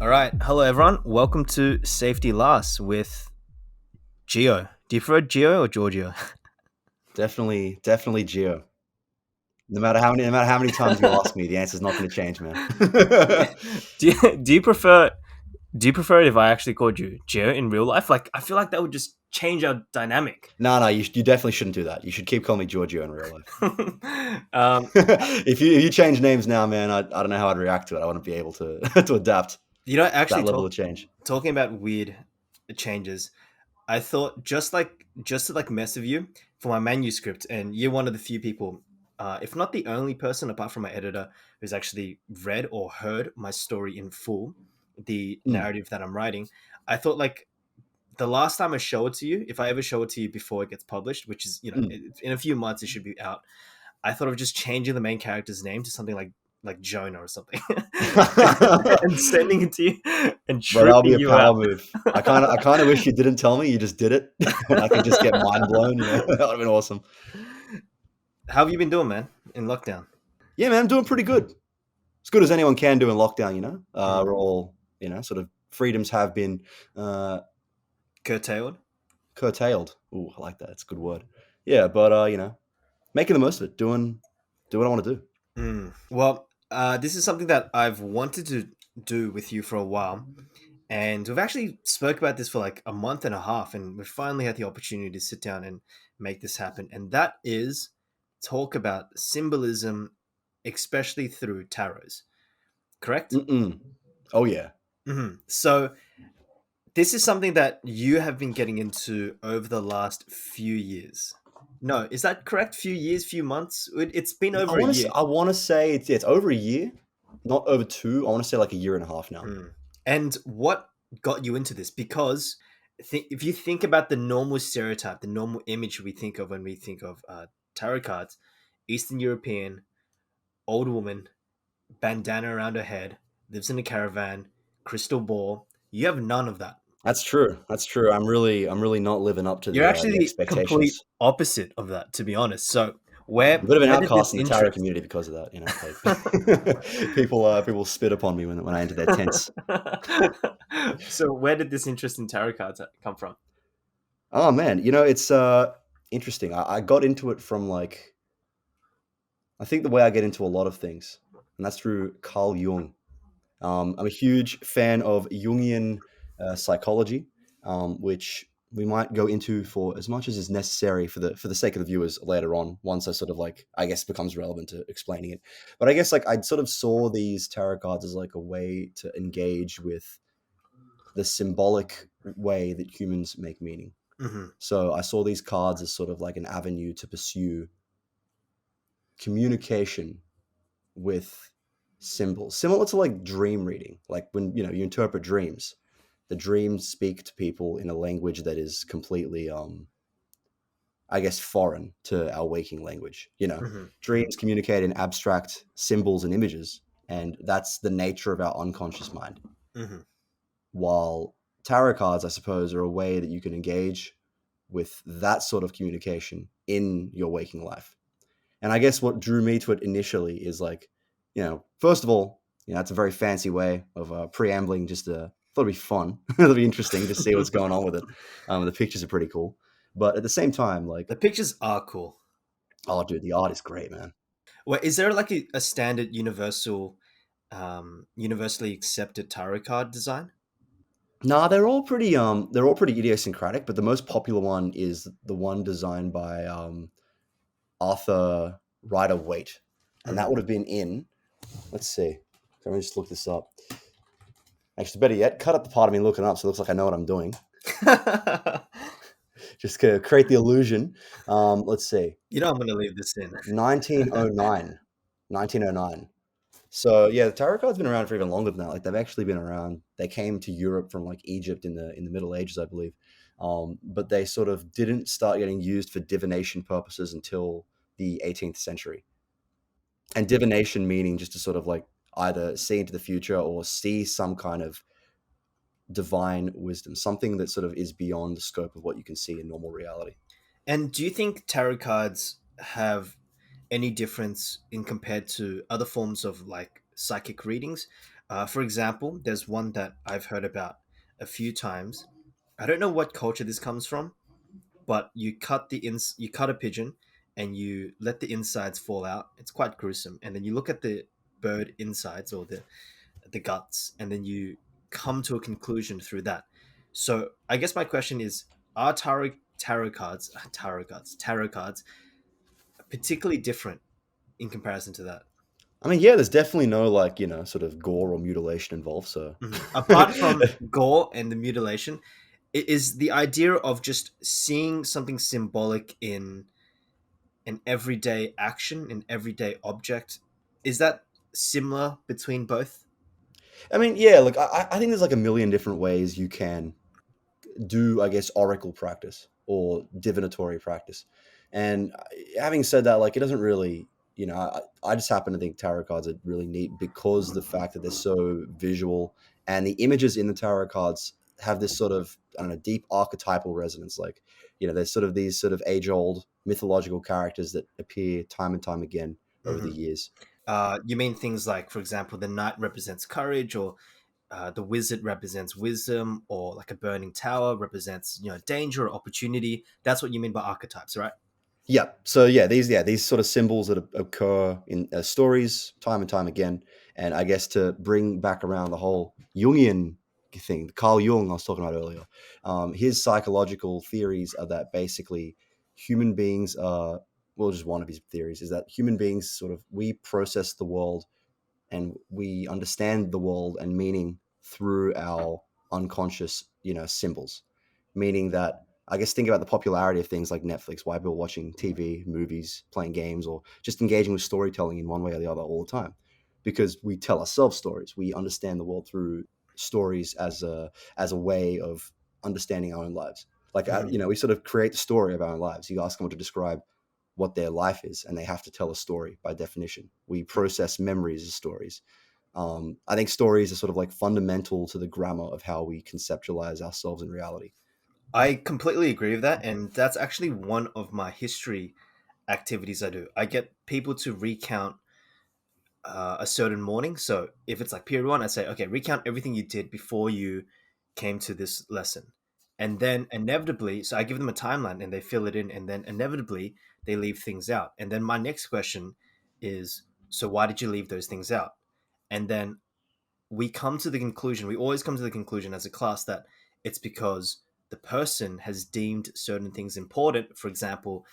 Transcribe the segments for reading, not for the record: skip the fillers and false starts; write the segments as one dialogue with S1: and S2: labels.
S1: All right. Hello, everyone. Welcome to Safety Last with Gio. Do you prefer Gio or Giorgio?
S2: Definitely Geo. No matter how many times you ask me, the answer's not going to change, man.
S1: Do you prefer it if I actually called you Gio in real life? Like, I feel like that would just change our dynamic.
S2: No, you definitely shouldn't do that. You should keep calling me Giorgio in real life.
S1: um,
S2: If you change names now, man, I don't know how I'd react to it. I wouldn't be able to to adapt
S1: actually
S2: that level of change.
S1: talking about weird changes. I thought just to like mess with you for my manuscript, and you're one of the few people, if not the only person apart from my editor, who's actually read or heard my story in full, the
S2: Mm,
S1: narrative that I'm writing. I thought like the last time I show it to you, if I ever show it to you before it gets published, which is
S2: mm.
S1: in a few months it should be out. I thought of just changing the main character's name to something like Jonah or something, and sending it to you and
S2: Bro, that'll be
S1: tripping
S2: a
S1: you out.
S2: power move. I kind of wish you didn't tell me. You just did it, and I could just get mind blown. That would have been awesome.
S1: How have you been doing, man, in lockdown?
S2: Yeah, man, I'm doing pretty good. As good as anyone can do in lockdown.
S1: Mm.
S2: We're all sort of freedoms have been uh,
S1: Curtailed.
S2: curtailed. Ooh, I like that. It's a good word. Yeah, but making the most of it, doing what I want to do.
S1: Well, this is something that I've wanted to do with you for a while, and we've actually spoke about this for like a month and a half, and we finally had the opportunity to sit down and make this happen. And that is talk about symbolism, especially through tarots. Correct?
S2: Mm-mm. Oh yeah.
S1: So this is something that you have been getting into over the last few years. No, is that correct? Few years, few months? It's been
S2: I
S1: over a
S2: want to.
S1: year.
S2: I want to say it's over a year, not over two. I want to say like a year and a half now.
S1: And what got you into this? Because if you think about the normal stereotype, the normal image we think of when we think of tarot cards, Eastern European, old woman, bandana around her head, lives in a caravan, crystal ball. You have none of that.
S2: That's true. That's true. I'm really not living up to
S1: You're
S2: the
S1: actually the complete
S2: expectations.
S1: opposite of that, to be honest. So
S2: I'm a bit of an
S1: where did this
S2: outcast in the tarot
S1: interest?
S2: community because of that. Like people spit upon me when I enter their tents.
S1: So where did this interest in tarot cards come from?
S2: Oh man, it's interesting. I got into it from like I think the way I get into a lot of things, and that's through Carl Jung. I'm a huge fan of Jungian psychology, which we might go into for as much as is necessary for the sake of the viewers later on. Once I sort of like, I guess, becomes relevant to explaining it. But I guess like I sort of saw these tarot cards as like a way to engage with the symbolic way that humans make meaning.
S1: Hmm.
S2: So I saw these cards as sort of like an avenue to pursue communication with symbols, similar to like dream reading. Like when you interpret dreams, the dreams speak to people in a language that is completely, I guess, foreign to our waking language.
S1: Hmm. Hmm.
S2: Dreams communicate in abstract symbols and images, and that's the nature of our unconscious mind.
S1: Hmm.
S2: While tarot cards, I suppose, are a way that you can engage with that sort of communication in your waking life. And I guess what drew me to it initially is like, first of all, it's a very fancy way of preambling. Just thought it'd be fun. It'll be interesting to see what's going on with it. The pictures are pretty cool, but at the same time, like,
S1: The pictures are cool.
S2: oh, dude, the art is great, man.
S1: Well, is there like a standard universally accepted tarot card design?
S2: Nah, they're all pretty idiosyncratic, but the most popular one is the one designed by Arthur Rider Waite, and that
S1: Hmm.
S2: would have been in. Let's see. Let me just look this up. Actually, better yet, cut up the part of me looking up so it looks like I know what I'm doing. Just to create the illusion. Let's see.
S1: I'm going to leave this in.
S2: 1909. 1909. So yeah, the tarot card's been around for even longer than that. Like they've actually been around. They came to Europe from like Egypt in the Middle Ages, I believe. But they sort of didn't start getting used for divination purposes until the 18th century. And divination meaning just to sort of like either see into the future or see some kind of divine wisdom, something that sort of is beyond the scope of what you can see in normal reality.
S1: And do you think tarot cards have any difference in compared to other forms of like psychic readings? For example, there's one that I've heard about a few times. I don't know what culture this comes from, but you cut a pigeon and you let the insides fall out. It's quite gruesome, and then you look at the bird insides or the guts, and then you come to a conclusion through that. So I guess my question is: are tarot cards particularly different in comparison to that?
S2: I mean, yeah, there's definitely no like sort of gore or mutilation involved. So,
S1: Mhm. Apart from gore and the mutilation, is the idea of just seeing something symbolic in an everyday action, an everyday object, is that similar between both?
S2: I mean, yeah, look, I think there's like a million different ways you can do, I guess, oracle practice or divinatory practice. And having said that, like, it doesn't really, I just happen to think tarot cards are really neat because the fact that they're so visual and the images in the tarot cards have this sort of, I don't know, deep archetypal resonance. Like, there's sort of these sort of age old mythological characters that appear time and time again over the
S1: Hmm.
S2: years.
S1: You mean things like, for example, the knight represents courage, or the wizard represents wisdom, or like a burning tower represents danger or opportunity. That's what you mean by archetypes, right?
S2: Yeah. So these sort of symbols that occur in stories time and time again, and I guess to bring back around the whole Jungian thing, Carl Jung I was talking about earlier, his psychological theories are that basically human beings are, well, just one of his theories is that human beings sort of we process the world and we understand the world and meaning through our unconscious, symbols. Meaning that I guess think about the popularity of things like Netflix, why people are watching TV, movies, playing games, or just engaging with storytelling in one way or the other all the time. Because we tell ourselves stories. We understand the world through stories as a way of understanding our own lives. Like
S1: Hmm.
S2: we sort of create the story of our own lives. You ask someone to describe what their life is, and they have to tell a story by definition. We process memories as stories. I think stories are sort of like fundamental to the grammar of how we conceptualize ourselves in reality.
S1: I completely agree with that, and that's actually one of my history activities I do. I get people to recount a certain morning. So if it's like period one, I say, okay, recount everything you did before you came to this lesson. And then inevitably, so I give them a timeline and they fill it in, and then inevitably they leave things out. And then my next question is, so why did you leave those things out? And then we come to the conclusion, we always come to the conclusion as a class that it's because the person has deemed certain things important. For example,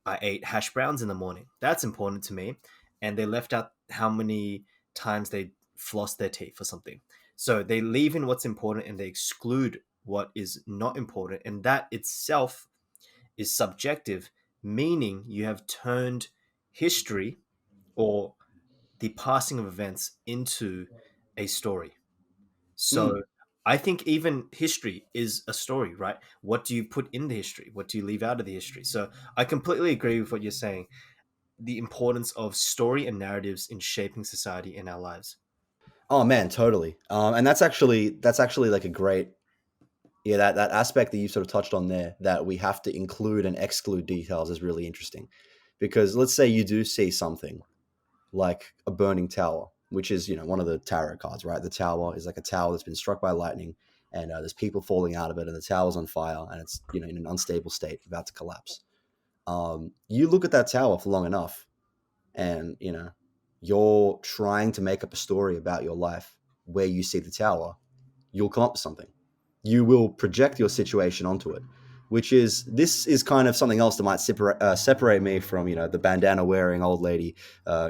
S1: I ate hash browns in the morning. That's important to me. And they left out how many times they flossed their teeth or something. So they leave in what's important and they exclude what is not important. And that itself is subjective, meaning you have turned history or the passing of events into a story.
S2: Mm.
S1: So I think even history is a story, right? What do you put in the history? What do you leave out of the history? So I completely agree with what you're saying, the importance of story and narratives in shaping society in our lives.
S2: Oh man, totally. And that's actually like a great, yeah, that aspect that you sort of touched on there, that we have to include and exclude details is really interesting, because let's say you do see something like a burning tower, which is one of the tarot cards, right? The tower is like a tower that's been struck by lightning, and there's people falling out of it, and the tower's on fire, and it's in an unstable state, about to collapse. You look at that tower for long enough, and you're trying to make up a story about your life where you see the tower, you'll come up with something. You will project your situation onto it, which is this is kind of something else that might separate me from the bandana wearing old lady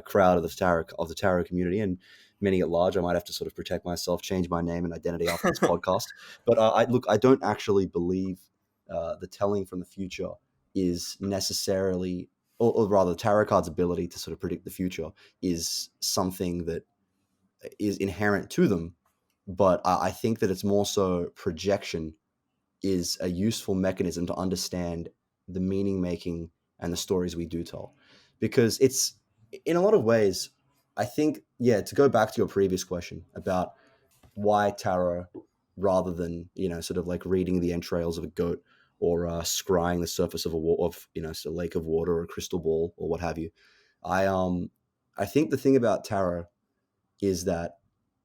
S2: crowd of the tarot community, and many at large. I might have to sort of protect myself, change my name and identity after this podcast. But I don't actually believe the telling from the future is necessarily, or rather, the tarot card's ability to sort of predict the future is something that is inherent to them, but I think that it's more so projection is a useful mechanism to understand the meaning making and the stories we do tell. Because it's, in a lot of ways, I think, yeah, to go back to your previous question about why tarot rather than, sort of like reading the entrails of a goat, or scrying the surface of a lake of water or a crystal ball or what have you. I think the thing about tarot is that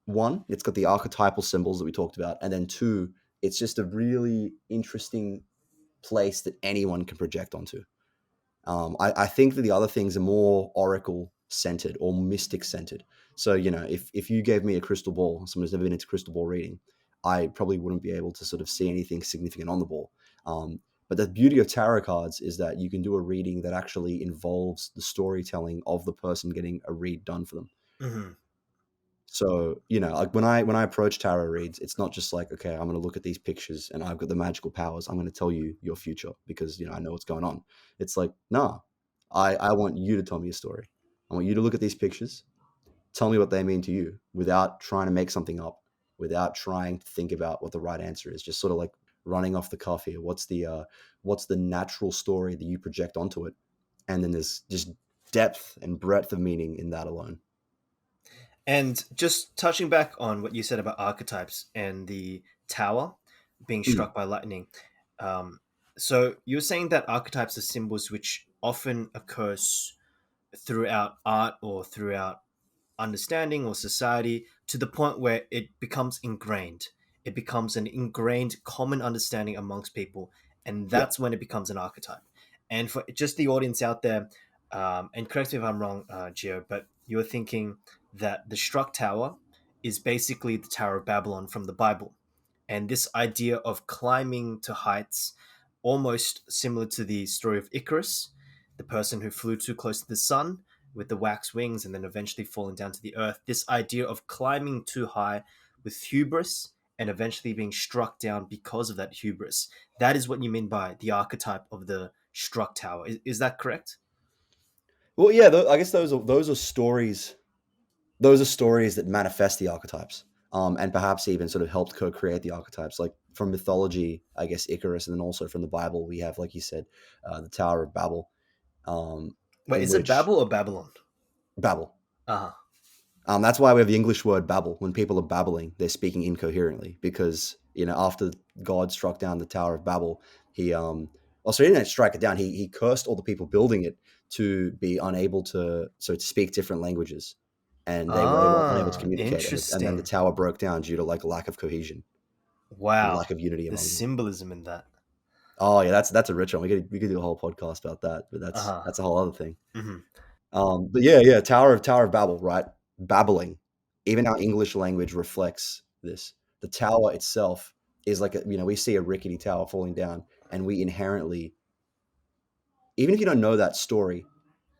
S2: one, it's got the archetypal symbols that we talked about, and then two, it's just a really interesting place that anyone can project onto. I think that the other things are more oracle centered or mystic centered. So, if you gave me a crystal ball, someone who's never been into crystal ball reading, I probably wouldn't be able to sort of see anything significant on the ball. But the beauty of tarot cards is that you can do a reading that actually involves the storytelling of the person getting a read done for them.
S1: Hmm.
S2: So, like when I approach tarot reads, it's not just like, okay, I'm going to look at these pictures and I've got the magical powers. I'm going to tell you your future because, I know what's going on. It's like, nah, I want you to tell me a story. I want you to look at these pictures, tell me what they mean to you without trying to make something up, without trying to think about what the right answer is. Just sort of like running off the cuff here. What's the natural story that you project onto it? And then there's just depth and breadth of meaning in that alone.
S1: And just touching back on what you said about archetypes and the tower being
S2: Mm,
S1: struck by lightning. Um, so you're saying that archetypes are symbols which often occurs throughout art or throughout understanding or society to the point where it becomes ingrained. It becomes an ingrained common understanding amongst people, and
S2: yeah.
S1: that's when it becomes an archetype. And for just the audience out there, and correct me if I'm wrong, Gio, but you're thinking that the struck tower is basically the Tower of Babylon from the Bible. And this idea of climbing to heights, almost similar to the story of Icarus, the person who flew too close to the sun with the wax wings and then eventually falling down to the earth. This idea of climbing too high with hubris and eventually being struck down because of that hubris. That is what you mean by the archetype of the struck tower. Is that correct?
S2: Well, yeah, I guess those are stories. Those are stories that manifest the archetypes, and perhaps even sort of helped co-create the archetypes. Like from mythology, I guess Icarus, and then also from the Bible, we have, like you said, the Tower of Babel,
S1: Wait,
S2: in
S1: is it
S2: which
S1: Babel or Babylon?
S2: Babel.
S1: Uh huh.
S2: That's why we have the English word babble. When people are babbling, they're speaking incoherently because after God struck down the Tower of Babel, he also he didn't strike it down. He cursed all the people building it to be unable to speak different languages, and they were unable to
S1: Ah,
S2: communicate, and then the
S1: interesting.
S2: tower broke down due to like a lack of cohesion and lack
S1: Wow.
S2: of unity
S1: The
S2: among them.
S1: symbolism in that.
S2: Oh yeah, that's a rich one. We could do a whole podcast about that, but
S1: Uh
S2: that's
S1: huh.
S2: that's a whole other thing.
S1: Hmm.
S2: But yeah, Tower of Babel, right? Babbling. Even our English language reflects this. The tower itself is like we see a rickety tower falling down, and we inherently, even if you don't know that story,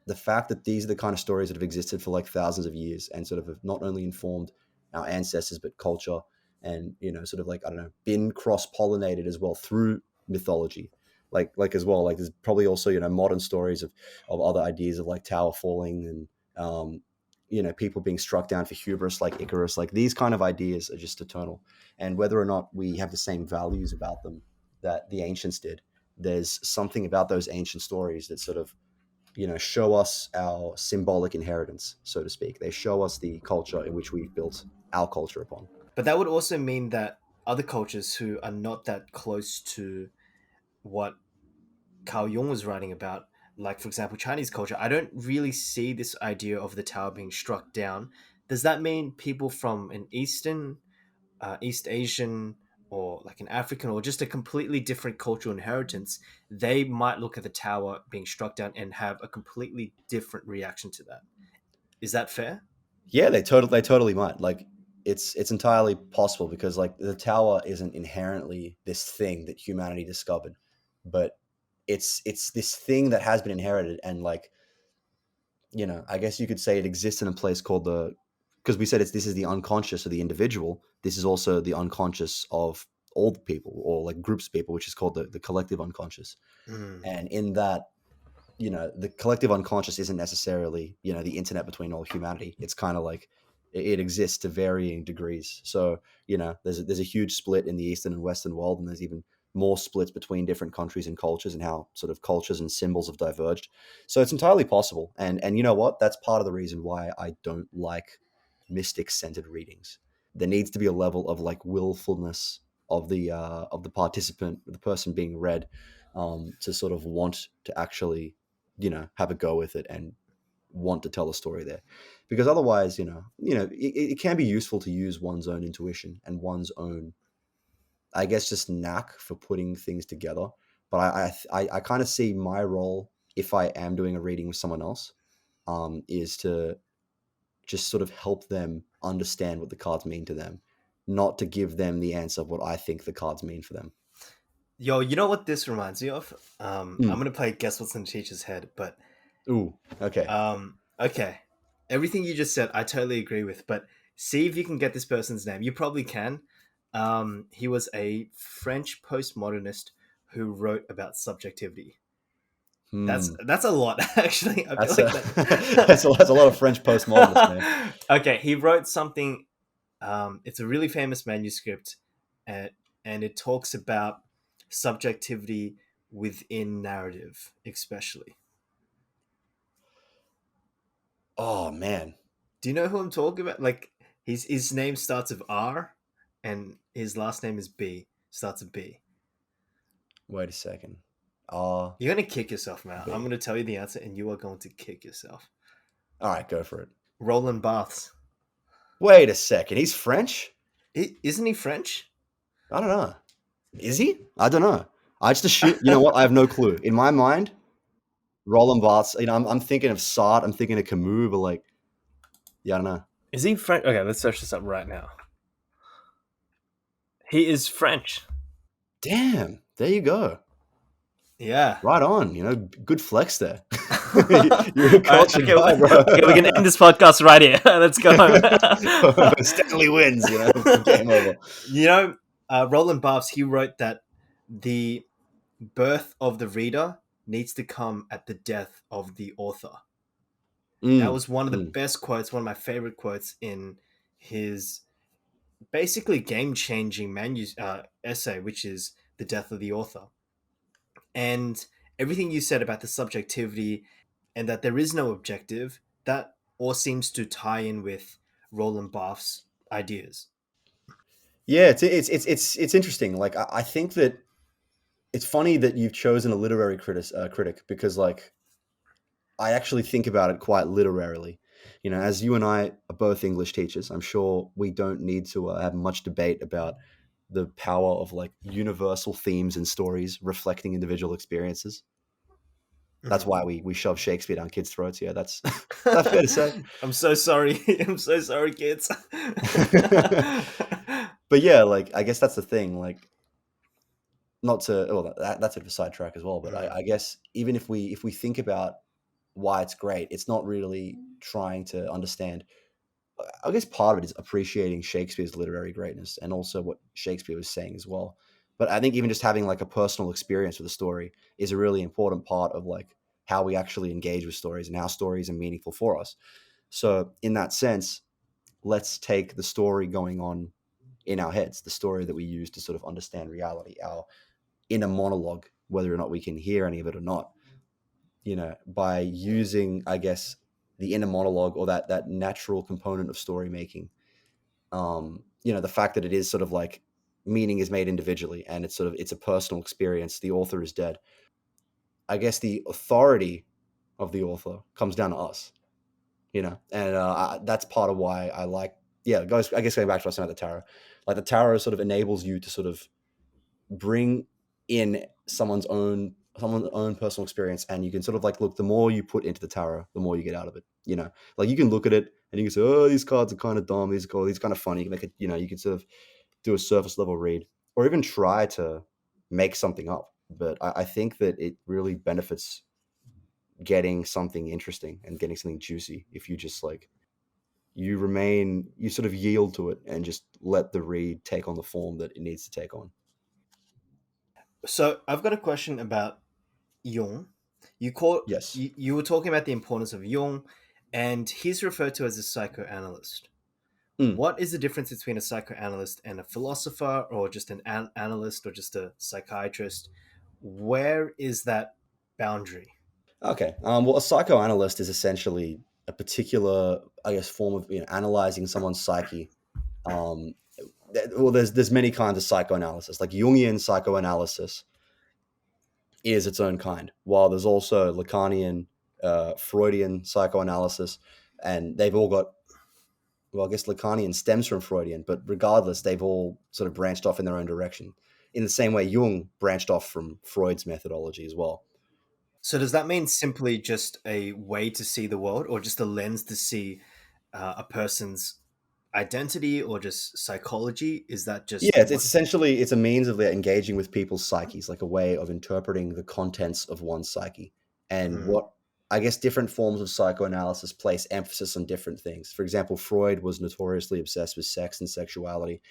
S2: the fact that these are the kind of stories that have existed for like thousands of years and sort of have not only informed our ancestors but culture, and sort of like, I don't know, been cross pollinated as well through mythology, like as well, like there's probably also modern stories of other ideas of like tower falling and people being struck down for hubris like Icarus. Like these kind of ideas are just eternal, and whether or not we have the same values about them that the ancients did, there's something about those ancient stories that sort of show us our symbolic inheritance, so to speak. They show us the culture in which we've built our culture upon.
S1: But that would also mean that other cultures who are not that close to what Carl Jung was writing about, like for example Chinese culture, I don't really see this idea of the tower being struck down. Does that mean people from an East Asian, or like an African, or just a completely different cultural inheritance, they might look at the tower being struck down and have a completely different reaction to that? Is that fair?
S2: Yeah, they totally might. Like it's entirely possible because like the tower isn't inherently this thing that humanity discovered, but it's this thing that has been inherited, and like I guess you could say it exists in a place called the, because we said this is the unconscious of the individual. This is also the unconscious of all the people or like groups of people, which is called the collective unconscious.
S1: Mm.
S2: And in that, the collective unconscious isn't necessarily the internet between all humanity. It's kind of like it exists to varying degrees. So there's a huge split in the eastern and western world, and there's even more splits between different countries and cultures, and how sort of cultures and symbols have diverged. So it's entirely possible. And you know what, that's part of the reason why I don't like mystic centered readings. There needs to be a level of like willfulness of the participant, the person being read, to sort of want to actually have a go with it and want to tell a story there, because otherwise, it can be useful to use one's own intuition and one's own, I guess, just knack for putting things together. But I kind of see my role, if I am doing a reading with someone else, is to just sort of help them understand what the cards mean to them, not to give them the answer of what I think the cards mean for them.
S1: Yo, you know what this reminds me of? I'm
S2: Mm.
S1: gonna play Guess What's in the Teacher's Head, but
S2: Ooh, okay.
S1: okay. Everything you just said, I totally agree with, but see if you can get this person's name. You probably can. He was a French postmodernist who wrote about subjectivity.
S2: Hmm.
S1: That's a lot, actually. I feel
S2: That's
S1: like
S2: a
S1: that.
S2: that's a lot of French postmodernists, man.
S1: Okay, he wrote something. It's a really famous manuscript, and it talks about subjectivity within narrative, especially.
S2: Oh man.
S1: Do you know who I'm talking about? Like his name starts with R, and his last name is B. Starts with B.
S2: Wait a second. R
S1: You're gonna kick yourself, man. I'm
S2: B.
S1: gonna tell you the answer, and you are going to kick yourself.
S2: All right, go for it.
S1: Roland Barthes.
S2: Wait a second. He's French?
S1: Isn't he French?
S2: I don't know. Is he? I don't know. I just assume. You know what? I have no clue. In my mind, Roland Barthes. I'm thinking of Sartre. I'm thinking of Camus, but like, yeah, I don't know.
S1: Is he French? Okay, let's search this up right now. He is French.
S2: Damn. There you go.
S1: Yeah.
S2: Right on. Good flex there. You're a cultured
S1: Okay,
S2: guy, bro.
S1: okay, we can end this podcast right here. Let's go.
S2: Stanley wins. Game over.
S1: Roland Barthes, he wrote that the birth of the reader needs to come at the death of the author. That
S2: Mm,
S1: was one of the
S2: mm.
S1: best quotes, one of my favorite quotes in his basically game-changing essay, which is The Death of the Author. And everything you said about the subjectivity and that there is no objective, that all seems to tie in with Roland Barthes' ideas.
S2: Yeah, it's interesting. Like, I think that it's funny that you've chosen a literary critic, because like I actually think about it quite literarily. As you and I are both English teachers, I'm sure we don't need to have much debate about the power of like universal themes and stories reflecting individual experiences. That's
S1: Mhm.
S2: why we shove Shakespeare down kids' throats. Yeah, that's that's fair to say.
S1: I'm so sorry. I'm so sorry, kids.
S2: But yeah, like I guess that's the thing. Like, not to, well, that's a sidetrack as well. But
S1: Mm.
S2: I guess even if we think about why it's great, it's not really trying to understand. I guess part of it is appreciating Shakespeare's literary greatness and also what Shakespeare was saying as well. But I think even just having like a personal experience with a story is a really important part of like how we actually engage with stories and how stories are meaningful for us. So in that sense, let's take the story going on in our heads, the story that we use to sort of understand reality, our inner monologue, whether or not we can hear any of it or not, by using, I guess, the inner monologue, or that natural component of story making. The fact that it is sort of like meaning is made individually and it's a personal experience. The author is dead. I guess the authority of the author comes down to us, and that's part of why I like, yeah, guys, I guess going back to what I was saying about the tarot, like the tarot sort of enables you to sort of bring in someone's own personal experience, and you can sort of like, look, the more you put into the tarot, the more you get out of it. Like you can look at it and you can say, oh, these cards are kind of dumb, these kind of funny. You can make it, you can sort of do a surface level read, or even try to make something up. But I think that it really benefits getting something interesting and getting something juicy if you just like, you sort of yield to it and just let the read take on the form that it needs to take on.
S1: So I've got a question about Jung.
S2: Yes.
S1: You were talking about the importance of Jung, and he's referred to as a psychoanalyst.
S2: Mm.
S1: What is the difference between a psychoanalyst and a philosopher, or just an analyst, or just a psychiatrist? Where is that boundary?
S2: Okay. Well, a psychoanalyst is essentially a particular, I guess, form of analyzing someone's psyche. Um, well, there's many kinds of psychoanalysis. Like Jungian psychoanalysis is its own kind, while there's also Lacanian Freudian psychoanalysis, and they've all got, well, I guess Lacanian stems from Freudian, but regardless, they've all sort of branched off in their own direction. In the same way, Jung branched off from Freud's methodology as well.
S1: So does that mean simply just a way to see the world, or just a lens to see a person's identity, or just psychology? Is that
S2: Yeah,
S1: just
S2: it's
S1: what?
S2: essentially it's a means of engaging with people's psyches, like a way of interpreting the contents of one's psyche, and
S1: Mm.
S2: what I guess different forms of psychoanalysis place emphasis on different things. For example, Freud was notoriously obsessed with sex and sexuality,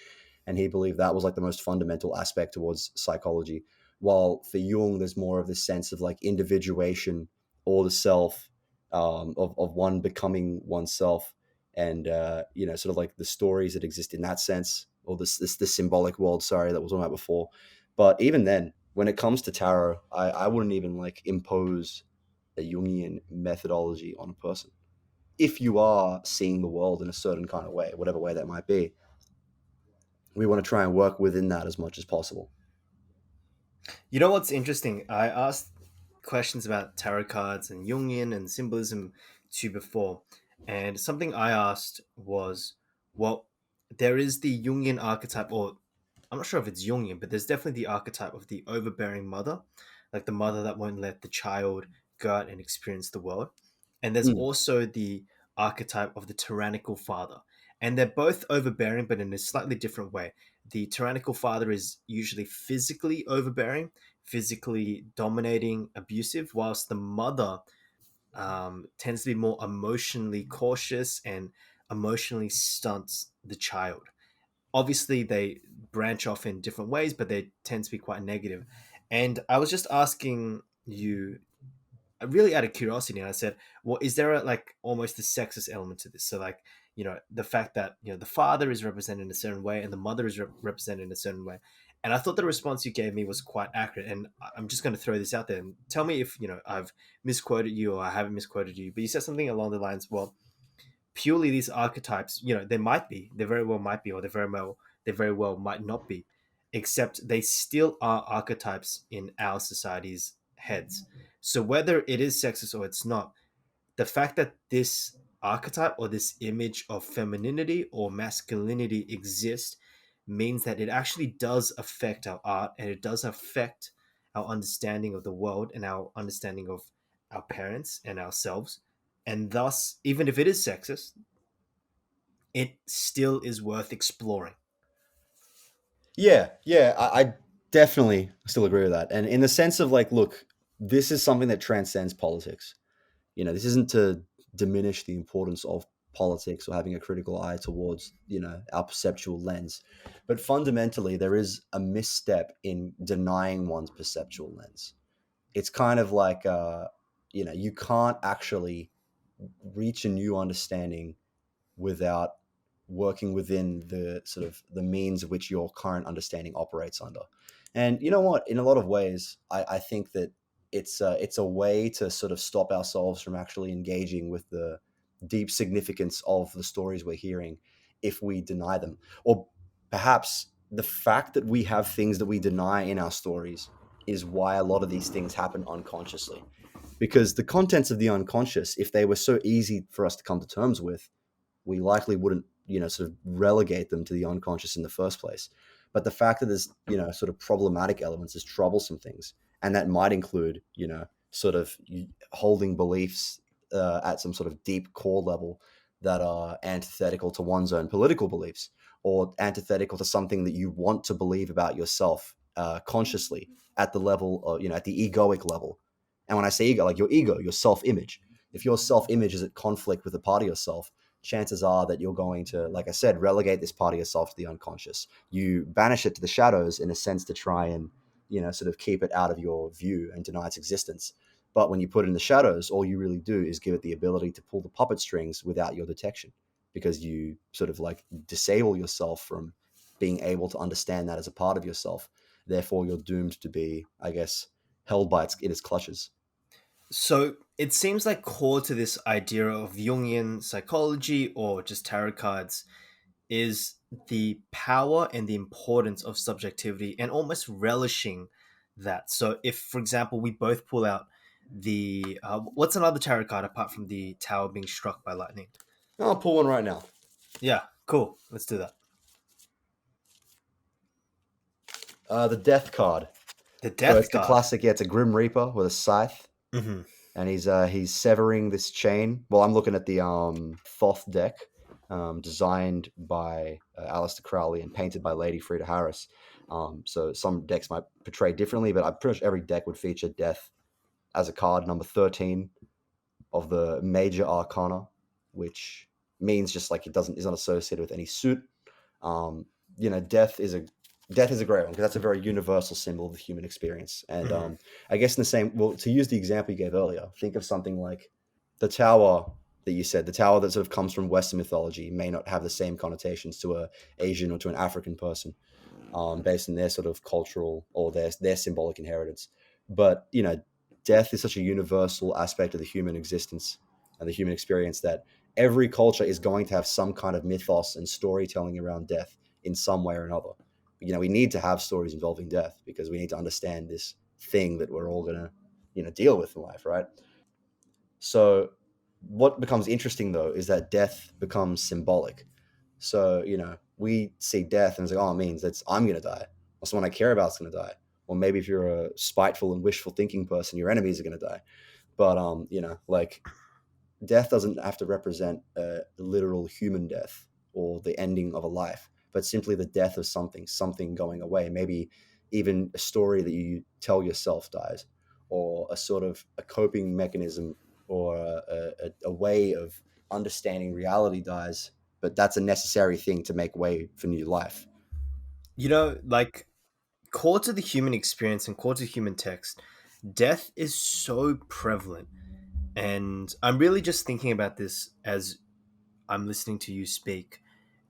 S2: and he believed that was like the most fundamental aspect towards psychology. While for Jung, there's more of this sense of like individuation or the self, of one becoming oneself, and sort of like the stories that exist in that sense, or this symbolic world. Sorry, that was on that before. But even then, when it comes to tarot, I wouldn't even like impose a Jungian methodology on a person. If you are seeing the world in a certain kind of way, whatever way that might be, we want to try and work within that as much as possible.
S1: You know what's interesting? I asked questions about tarot cards and Jungian and symbolism to you before, and something I asked was, well, there is the Jungian archetype, or I'm not sure if it's Jungian, but there's definitely the archetype of the overbearing mother, like the mother that won't let the child go out and experience the world. And there's
S2: Mm.
S1: also the archetype of the tyrannical father. And they're both overbearing, but in a slightly different way. The tyrannical father is usually physically overbearing, physically dominating, abusive, whilst the mother tends to be more emotionally cautious and emotionally stunts the child. Obviously, they branch off in different ways, but they tend to be quite negative. And I was just asking you, really out of curiosity, and I said, well, is there a, like almost a sexist element to this? So like, the fact that the father is represented in a certain way and the mother is represented in a certain way. And I thought the response you gave me was quite accurate. And I'm just going to throw this out there and tell me if I've misquoted you or I haven't misquoted you. But you said something along the lines, well, purely these archetypes, they very well might be, or they very well might not be, except they still are archetypes in our society's heads. So whether it is sexist or it's not, the fact that this archetype or this image of femininity or masculinity exists means that it actually does affect our art, and it does affect our understanding of the world and our understanding of our parents and ourselves. And thus, even if it is sexist, it still is worth exploring.
S2: Yeah, yeah, I definitely still agree with that. And in the sense of like, look, this is something that transcends politics. This isn't to diminish the importance of politics or having a critical eye towards, our perceptual lens. But fundamentally, there is a misstep in denying one's perceptual lens. It's kind of like, you can't actually reach a new understanding without working within the sort of the means of which your current understanding operates under. And you know what? In a lot of ways, I think that it's a way to sort of stop ourselves from actually engaging with the deep significance of the stories we're hearing if we deny them. Or perhaps the fact that we have things that we deny in our stories is why a lot of these things happen unconsciously. Because the contents of the unconscious, if they were so easy for us to come to terms with, we likely wouldn't, sort of relegate them to the unconscious in the first place. But the fact that there's, sort of problematic elements, is troublesome things, and that might include, sort of holding beliefs at some sort of deep core level that are antithetical to one's own political beliefs, or antithetical to something that you want to believe about yourself consciously at the level of, at the egoic level. And when I say ego, like your ego, your self image, if your self image is at conflict with a part of yourself, chances are that you're going to, like I said, relegate this part of yourself to the unconscious. You banish it to the shadows in a sense to try and, sort of keep it out of your view and deny its existence. But when you put it in the shadows, all you really do is give it the ability to pull the puppet strings without your detection, because you sort of like disable yourself from being able to understand that as a part of yourself. Therefore, you're doomed to be, I guess, held by in its clutches.
S1: So it seems like core to this idea of Jungian psychology or just tarot cards is the power and the importance of subjectivity and almost relishing that. So if, for example, we both pull out the what's another tarot card apart from the tower being struck by lightning?
S2: I'll pull one right now.
S1: Yeah, cool. Let's do that.
S2: The Death card.
S1: The
S2: So it's
S1: death
S2: the
S1: card.
S2: classic. Yeah, it's a Grim Reaper with a scythe,
S1: Hmm.
S2: and he's severing this chain. Well, I'm looking at the Thoth deck, designed by Aleister Crowley and painted by Lady Frida Harris. So some decks might portray differently, but I'm pretty much every deck would feature death as a card, number 13 of the major arcana, which means just like it doesn't is not associated with any suit. Um, death is a great one because that's a very universal symbol of the human experience. And
S1: Hmm.
S2: I guess in the same, well, to use the example you gave earlier, think of something like the tower that you said, the tower that sort of comes from Western mythology may not have the same connotations to a Asian or to an African person, based on their sort of cultural or their symbolic inheritance. But death is such a universal aspect of the human existence and the human experience that every culture is going to have some kind of mythos and storytelling around death in some way or another. We need to have stories involving death because we need to understand this thing that we're all gonna deal with in life, right? So what becomes interesting though is that death becomes symbolic. So, we see death and it's like, oh, it means that's I'm gonna die. Or someone I care about is gonna die. Or maybe if you're a spiteful and wishful thinking person, your enemies are gonna die. But like death doesn't have to represent a literal human death or the ending of a life, but simply the death of something going away. Maybe even a story that you tell yourself dies, or a sort of a coping mechanism, or a way of understanding reality dies. But that's a necessary thing to make way for new life.
S1: Like core to the human experience and core to human text, death is so prevalent. And I'm really just thinking about this as I'm listening to you speak.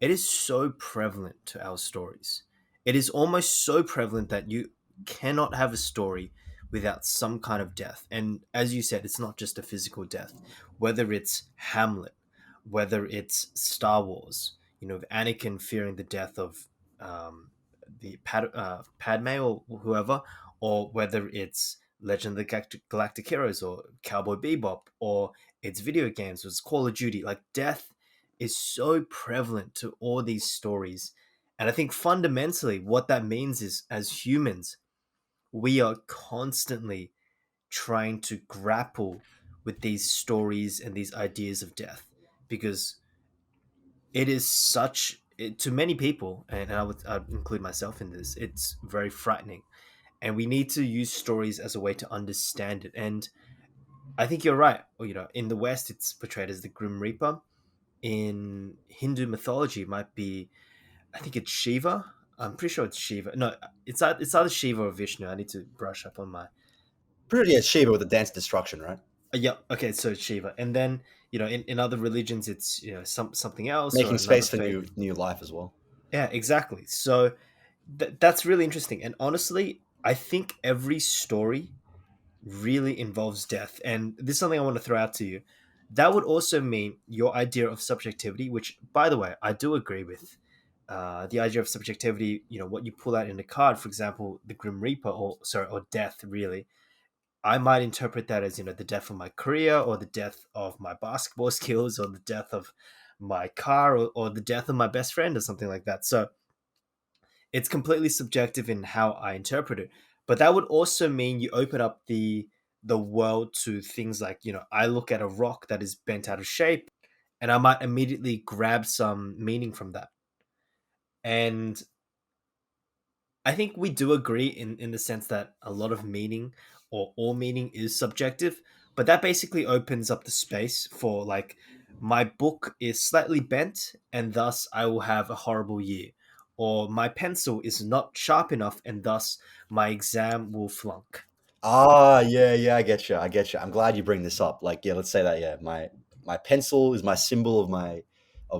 S1: It is so prevalent to our stories. It is almost so prevalent that you cannot have a story without some kind of death. And as you said, it's not just a physical death, whether it's Hamlet, whether it's Star Wars, with Anakin fearing the death of Padme or whoever, or whether it's Legend of the Galactic Heroes or Cowboy Bebop, or it's video games, or it's Call of Duty. Like death is so prevalent to all these stories. And I think fundamentally what that means is as humans, we are constantly trying to grapple with these stories and these ideas of death because it is to many people, and I'd include myself in this, it's very frightening. And we need to use stories as a way to understand it. And I think you're right. In the West, it's portrayed as the Grim Reaper. In Hindu mythology, it might be, I think it's Shiva. I'm pretty sure it's Shiva. No, it's either Shiva or Vishnu. I need to brush up on my.
S2: Pretty much Shiva with the dance destruction, right?
S1: Yeah, okay, so it's Shiva, and then in other religions, it's something else or
S2: Making
S1: another
S2: space for
S1: faith.
S2: new life as well.
S1: Yeah, exactly. So that's really interesting, and honestly, I think every story really involves death. And this is something I want to throw out to you. That would also mean your idea of subjectivity, which, by the way, I do agree with. The idea of subjectivity, what you pull out in the card, for example, the Grim Reaper, or death, really. I might interpret that as, the death of my career, or the death of my basketball skills, or the death of my car, or the death of my best friend, or something like that. So it's completely subjective in how I interpret it. But that would also mean you open up the world to things like, I look at a rock that is bent out of shape and I might immediately grab some meaning from that. And I think we do agree in the sense that a lot of meaning or all meaning is subjective, but that basically opens up the space for like my book is slightly bent and thus I will have a horrible year. Or my pencil is not sharp enough and thus my exam will flunk.
S2: Ah, yeah, yeah, I get you. I get you. I'm glad you bring this up. Like, yeah, let's say that. Yeah, my pencil is my symbol of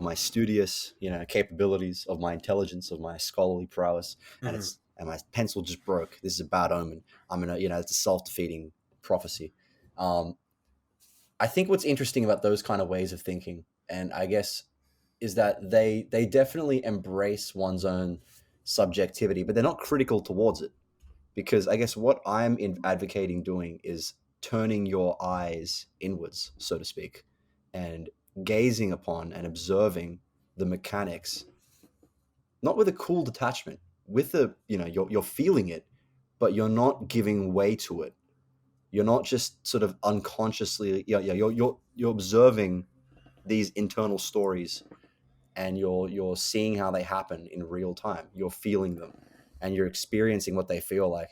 S2: my studious, capabilities, of my intelligence, of my scholarly prowess, and
S1: Mhm.
S2: my pencil just broke. This is a bad omen. I'm gonna, it's a self defeating prophecy. Um, I think what's interesting about those kind of ways of thinking, and I guess, is that they definitely embrace one's own subjectivity, but they're not critical towards it because I guess what I'm advocating doing is turning your eyes inwards, so to speak, and gazing upon and observing the mechanics, not with a cool detachment, with a, you're feeling it, but you're not giving way to it. You're not just sort of unconsciously, you're observing these internal stories, and you're seeing how they happen in real time. You're feeling them, and you're experiencing what they feel like.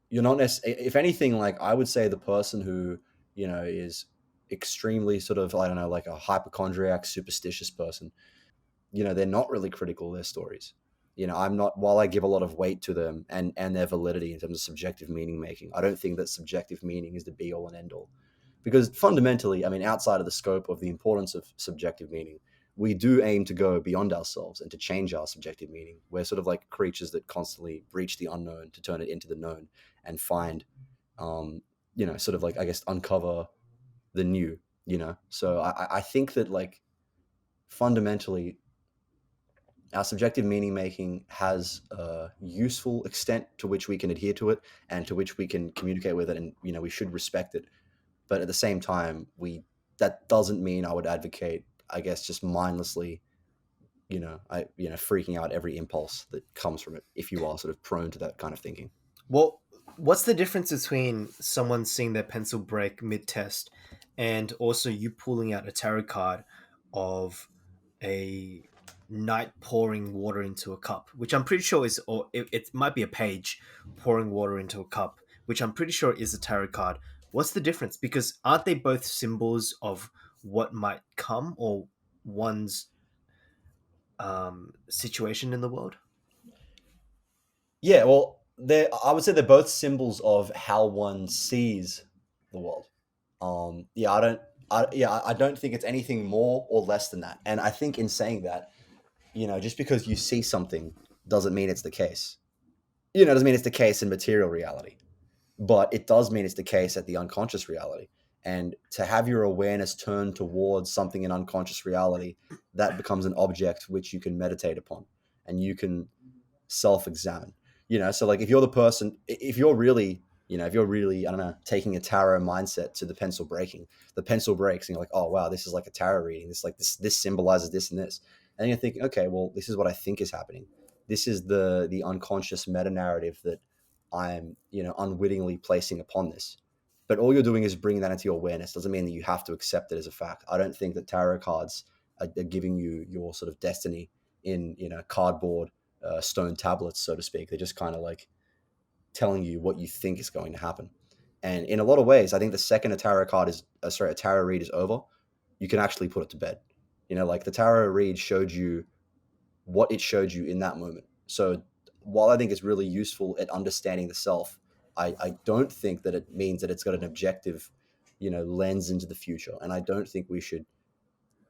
S2: You're not necessarily, if anything, like I would say the person who, is extremely sort of, I don't know, like a hypochondriac, superstitious person, they're not really critical of their stories. I'm not, while I give a lot of weight to them and their validity in terms of subjective meaning making, I don't think that subjective meaning is the be all and end all. Because fundamentally, I mean, outside of the scope of the importance of subjective meaning, we do aim to go beyond ourselves and to change our subjective meaning. We're sort of like creatures that constantly reach the unknown to turn it into the known and find, sort of like, I guess, uncover the new, So I think that, like, fundamentally, our subjective meaning making has a useful extent to which we can adhere to it and to which we can communicate with it, and we should respect it. But at the same time, we that doesn't mean I would advocate, I guess, just mindlessly, freaking out every impulse that comes from it if you are sort of prone to that kind of thinking.
S1: Well, what's the difference between someone seeing their pencil break mid test and also you pulling out a tarot card of a knight pouring water into a cup, which I'm pretty sure is, or it might be a page pouring water into a cup, which I'm pretty sure is a tarot card. What's the difference? Because aren't they both symbols of what might come or one's situation in the world?
S2: Yeah, well, I would say they're both symbols of how one sees the world. Yeah, I don't think it's anything more or less than that. And I think in saying that, just because you see something doesn't mean it's the case. Doesn't mean it's the case in material reality, but it does mean it's the case at the unconscious reality. And to have your awareness turn towards something in unconscious reality, that becomes an object which you can meditate upon and you can self-examine. So like if you're the person, if you're really, if you're really, I don't know, taking a tarot mindset to the pencil breaks, and you're like, oh wow, this is like a tarot reading. This symbolizes this and this. And then you're thinking, okay, well, this is what I think is happening. This is the unconscious meta narrative that I'm, unwittingly placing upon this. But all you're doing is bringing that into your awareness. Doesn't mean that you have to accept it as a fact. I don't think that tarot cards are giving you your sort of destiny in, cardboard, stone tablets, so to speak. They're just kind of like telling you what you think is going to happen. And in a lot of ways, I think the second a tarot read is over, you can actually put it to bed. Like the tarot read showed you what it showed you in that moment. So while I think it's really useful at understanding the self, I don't think that it means that it's got an objective, lens into the future. And I don't think we should,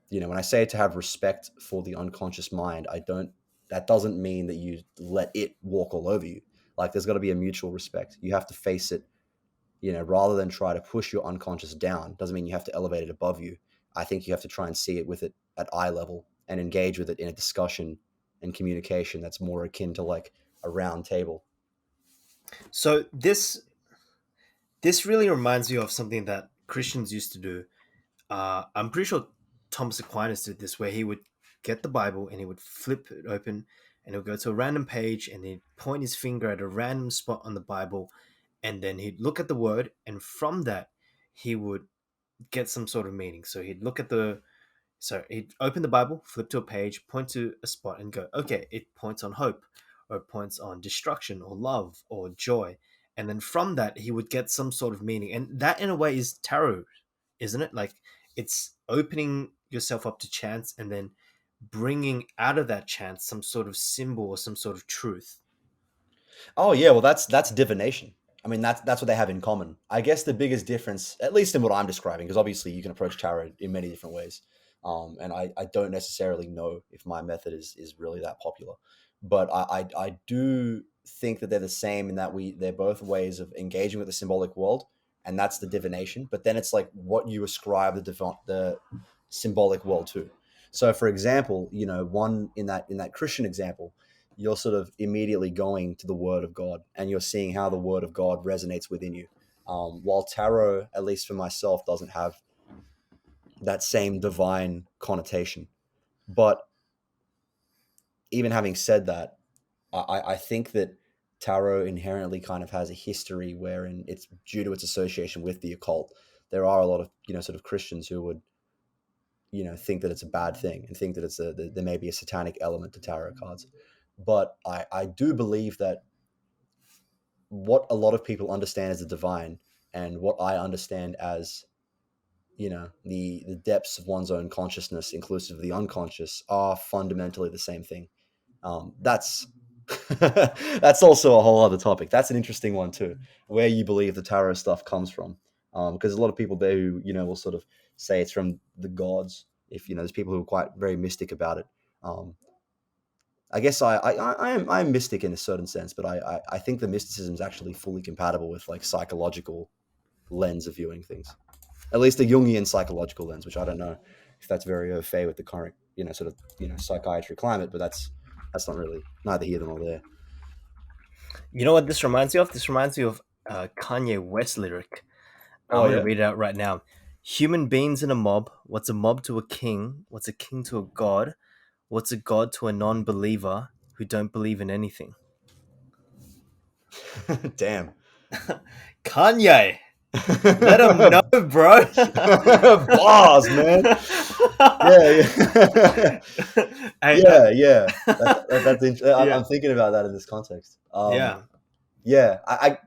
S2: when I say to have respect for the unconscious mind, that doesn't mean that you let it walk all over you. Like there's got to be a mutual respect. You have to face it, rather than try to push your unconscious down. Doesn't mean you have to elevate it above you. I think you have to try and see it with it at eye level and engage with it in a discussion and communication that's more akin to like a round table.
S1: So this really reminds me of something that Christians used to do. I'm pretty sure Thomas Aquinas did this, where he would get the Bible and he would flip it open and he'll go to a random page and he'd point his finger at a random spot on the Bible and then he'd look at the word, and from that he would get some sort of meaning. So he'd open the Bible, flip to a page, point to a spot, and go, okay, it points on hope, or it points on destruction, or love, or joy. And then from that, he would get some sort of meaning. And that, in a way, is tarot, isn't it? Like, it's opening yourself up to chance and then bringing out of that chance some sort of symbol or some sort of truth.
S2: Oh yeah, well that's divination. I mean that's what they have in common. I guess the biggest difference, at least in what I'm describing, because obviously you can approach tarot in many different ways, and I don't necessarily know if my method is really that popular, but I do think that they're the same in that they're both ways of engaging with the symbolic world, and that's the divination. But then it's like what you ascribe the symbolic world to. So for example, one in that Christian example, you're sort of immediately going to the word of God and you're seeing how the word of God resonates within you. While tarot, at least for myself, doesn't have that same divine connotation. But even having said that, I think that tarot inherently kind of has a history wherein it's due to its association with the occult. There are a lot of sort of Christians who would think that it's a bad thing and think that there may be a satanic element to tarot cards. But I do believe that what a lot of people understand as the divine and what I understand as the depths of one's own consciousness, inclusive of the unconscious, are fundamentally the same thing. That's that's also a whole other topic. That's an interesting one too, where you believe the tarot stuff comes from. Because a lot of people there who will sort of say it's from the gods. If there's people who are quite very mystic about it. I guess I am mystic in a certain sense, but I think the mysticism is actually fully compatible with like psychological lens of viewing things. At least a Jungian psychological lens, which I don't know if that's very au fait with the current sort of psychiatry climate, but that's not really neither here nor there.
S1: You know what this reminds you of? This reminds you of Kanye West lyric. I'm
S2: Oh
S1: gonna
S2: yeah.
S1: read it out right now. Human beings in a mob. What's a mob to a king? What's a king to a god? What's a god to a non-believer who don't believe in anything?
S2: Damn.
S1: Kanye, let him know, bro.
S2: Bars, man. Yeah, yeah.
S1: Hey,
S2: Yeah.
S1: yeah,
S2: I'm thinking about that in this context.
S1: yeah.
S2: Yeah,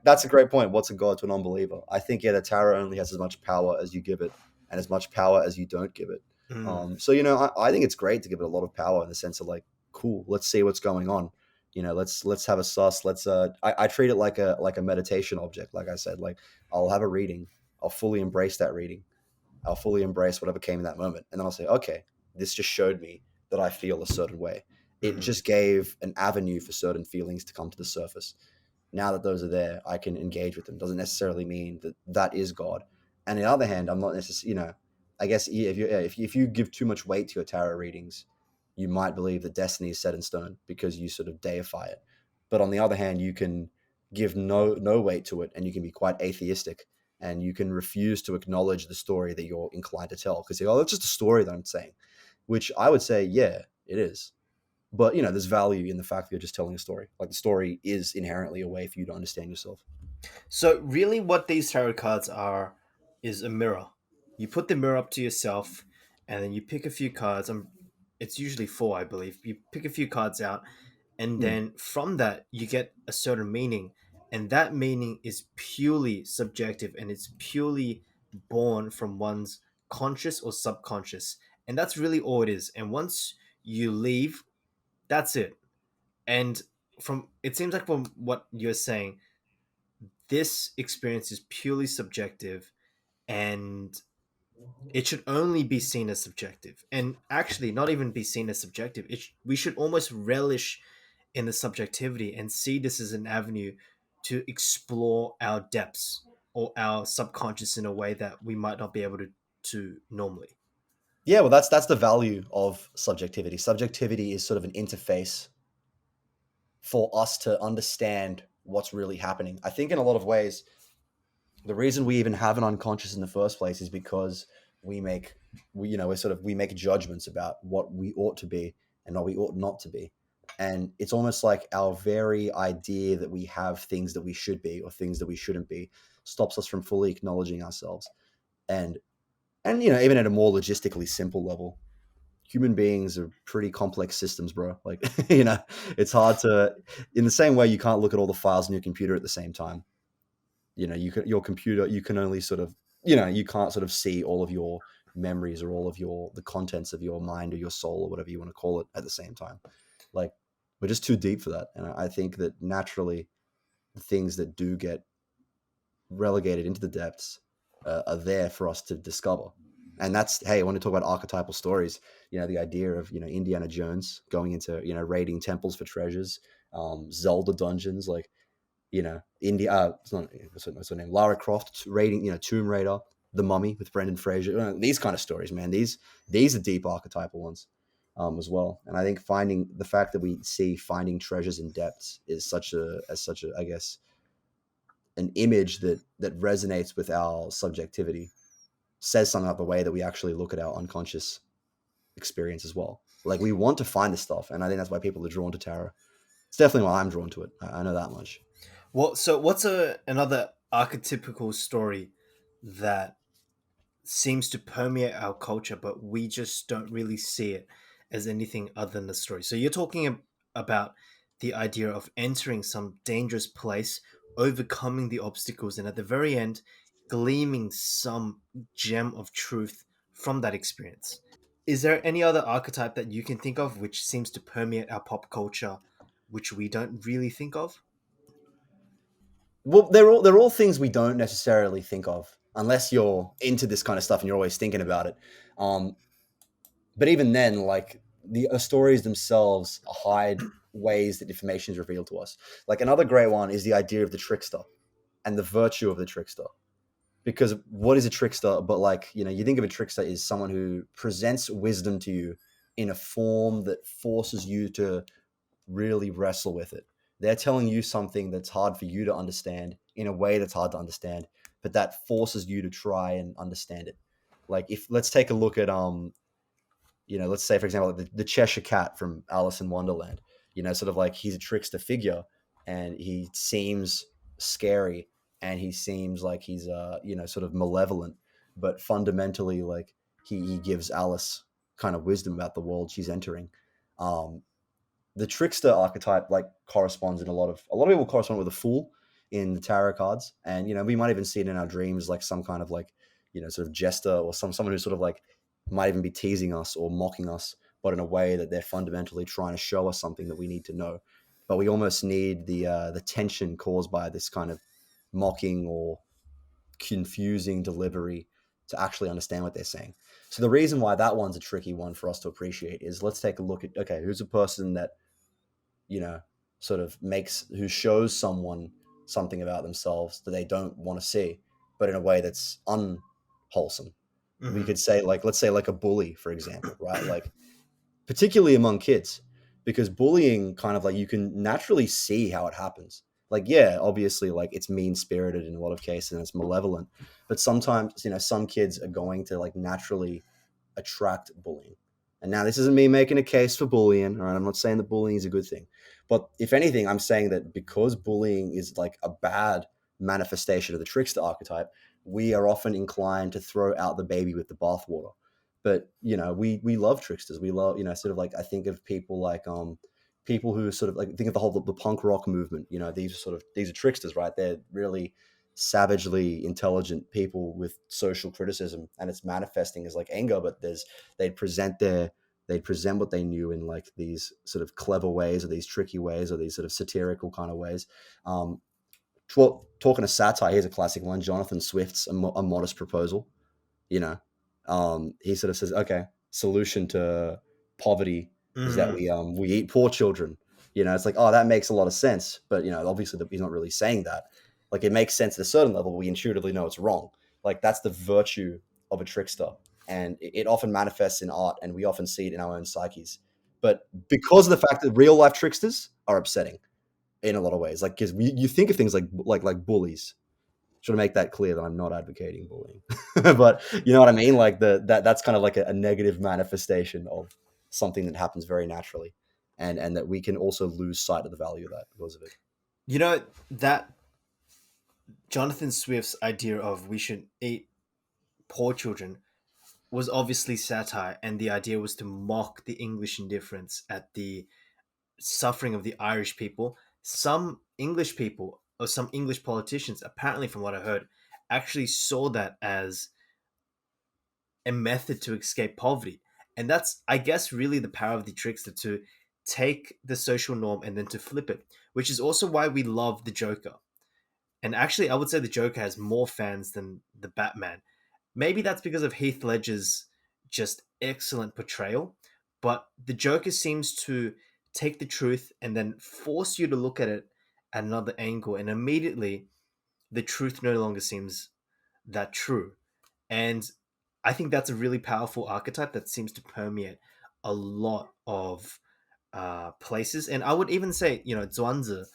S2: that's a great point. What's a god to an unbeliever? I think the tarot only has as much power as you give it, and as much power as you don't give it.
S1: Mm,
S2: So I think it's great to give it a lot of power in the sense of like, cool, let's see what's going on. Let's have a sus. I treat it like a meditation object. Like I said, like I'll have a reading, I'll fully embrace that reading, I'll fully embrace whatever came in that moment, and then I'll say, okay, this just showed me that I feel a certain way. It
S1: mm,
S2: just gave an avenue for certain feelings to come to the surface. Now that those are there, I can engage with them. Doesn't necessarily mean that that is God. And on the other hand, I'm not necessarily, I guess if you give too much weight to your tarot readings, you might believe that destiny is set in stone because you sort of deify it. But on the other hand, you can give no weight to it, and you can be quite atheistic, and you can refuse to acknowledge the story that you're inclined to tell because oh, that's just a story that I'm saying, which I would say, yeah, it is. But there's value in the fact that you're just telling a story. Like the story is inherently a way for you to understand yourself.
S1: So really what these tarot cards are is a mirror. You put the mirror up to yourself and then you pick a few cards. It's usually four, I believe. You pick a few cards out and
S2: Mm.
S1: then from that you get a certain meaning. And that meaning is purely subjective and it's purely born from one's conscious or subconscious. And that's really all it is. And once you leave, that's it. And from it seems like from what you're saying, this experience is purely subjective and it should only be seen as subjective and actually not even be seen as subjective. We should almost relish in the subjectivity and see this as an avenue to explore our depths or our subconscious in a way that we might not be able to normally.
S2: Yeah, well, that's the value of subjectivity. Subjectivity is sort of an interface for us to understand what's really happening. I think in a lot of ways, the reason we even have an unconscious in the first place is because we make we make judgments about what we ought to be and what we ought not to be. And it's almost like our very idea that we have things that we should be or things that we shouldn't be stops us from fully acknowledging ourselves. And even at a more logistically simple level, human beings are pretty complex systems, bro. Like, it's hard to, in the same way, you can't look at all the files in your computer at the same time. Your computer, you can only sort of, you can't sort of see all of your memories or all of the contents of your mind or your soul or whatever you want to call it at the same time. Like, we're just too deep for that. And I think that naturally, the things that do get relegated into the depths are there for us to discover. And that's, hey, I want to talk about archetypal stories. The idea of Indiana Jones going into raiding temples for treasures, Zelda dungeons, like India. It's not what's her name, Lara Croft raiding Tomb Raider, The Mummy with Brendan Fraser. These kind of stories, man. These are deep archetypal ones. As well, and I think finding the fact that we see finding treasures in depths is such a I guess an image that resonates with our subjectivity, says something about the way that we actually look at our unconscious experience as well. Like we want to find this stuff, and I think that's why people are drawn to tarot. It's definitely why I'm drawn to it. I know that much.
S1: So what's another archetypical story that seems to permeate our culture, but we just don't really see it as anything other than a story? So you're talking about the idea of entering some dangerous place, overcoming the obstacles, and at the very end, gleaming some gem of truth from that experience. Is there any other archetype that you can think of which seems to permeate our pop culture, which we don't really think of?
S2: Well, they're all things we don't necessarily think of unless you're into this kind of stuff and you're always thinking about it. Um, but even then, like the stories themselves hide ways that information is revealed to us. Like another great one is the idea of the trickster and the virtue of the trickster. Because what is a trickster? But like you think of a trickster as someone who presents wisdom to you in a form that forces you to really wrestle with it. They're telling you something that's hard for you to understand in a way that's hard to understand, but that forces you to try and understand it. Like if let's take a look at let's say for example the Cheshire Cat from Alice in Wonderland. Sort of like he's a trickster figure, and he seems scary, and he seems like he's sort of malevolent, but fundamentally like he gives Alice kind of wisdom about the world she's entering. Um, the trickster archetype like corresponds in a lot of people correspond with a fool in the tarot cards, and we might even see it in our dreams, like some kind of like sort of jester or someone who sort of like might even be teasing us or mocking us, but in a way that they're fundamentally trying to show us something that we need to know. But we almost need the tension caused by this kind of mocking or confusing delivery to actually understand what they're saying. So the reason why that one's a tricky one for us to appreciate is, let's take a look at, okay, who's a person that you know, sort of who shows someone something about themselves that they don't want to see, but in a way that's unwholesome. We
S1: Mm-hmm.
S2: could say, like, let's say, like a bully, for example, right? Like, particularly among kids, because bullying kind of like you can naturally see how it happens. Like, yeah, obviously, like it's mean spirited in a lot of cases and it's malevolent, but sometimes, some kids are going to like naturally attract bullying. And now this isn't me making a case for bullying, all right? I'm not saying that bullying is a good thing. But if anything, I'm saying that because bullying is like a bad manifestation of the trickster archetype, we are often inclined to throw out the baby with the bathwater. But we love tricksters. We love, sort of like I think of people like people who sort of like think of the punk rock movement. These are tricksters, right? They're really savagely intelligent people with social criticism, and it's manifesting as like anger, but they'd present their they'd present what they knew in like these sort of clever ways, or these tricky ways, or these sort of satirical kind of ways. Talking to satire, here's a classic one: Jonathan Swift's a Modest Proposal. you know he sort of says, okay, solution to poverty is that
S1: Mm-hmm.
S2: we eat poor children. It's like, oh, that makes a lot of sense, but obviously he's not really saying that. Like, it makes sense at a certain level, we intuitively know it's wrong. Like, that's the virtue of a trickster, and it often manifests in art, and we often see it in our own psyches. But because of the fact that real life tricksters are upsetting in a lot of ways, like, because you think of things like bullies. Should I make that clear that I'm not advocating bullying? But you know what I mean? Like that's kind of like a negative manifestation of something that happens very naturally, and that we can also lose sight of the value of that because of it.
S1: You know that Jonathan Swift's idea of we should eat poor children was obviously satire, and the idea was to mock the English indifference at the suffering of the Irish people. Some English people, or some English politicians, apparently, from what I heard, actually saw that as a method to escape poverty. And that's, I guess, really the power of the trickster, to take the social norm and then to flip it, which is also why we love the Joker. And actually, I would say the Joker has more fans than the Batman. Maybe that's because of Heath Ledger's just excellent portrayal, but the Joker seems to take the truth and then force you to look at it at another angle, and immediately the truth no longer seems that true. And I think that's a really powerful archetype that seems to permeate a lot of places. And I would even say, Zhuangzi,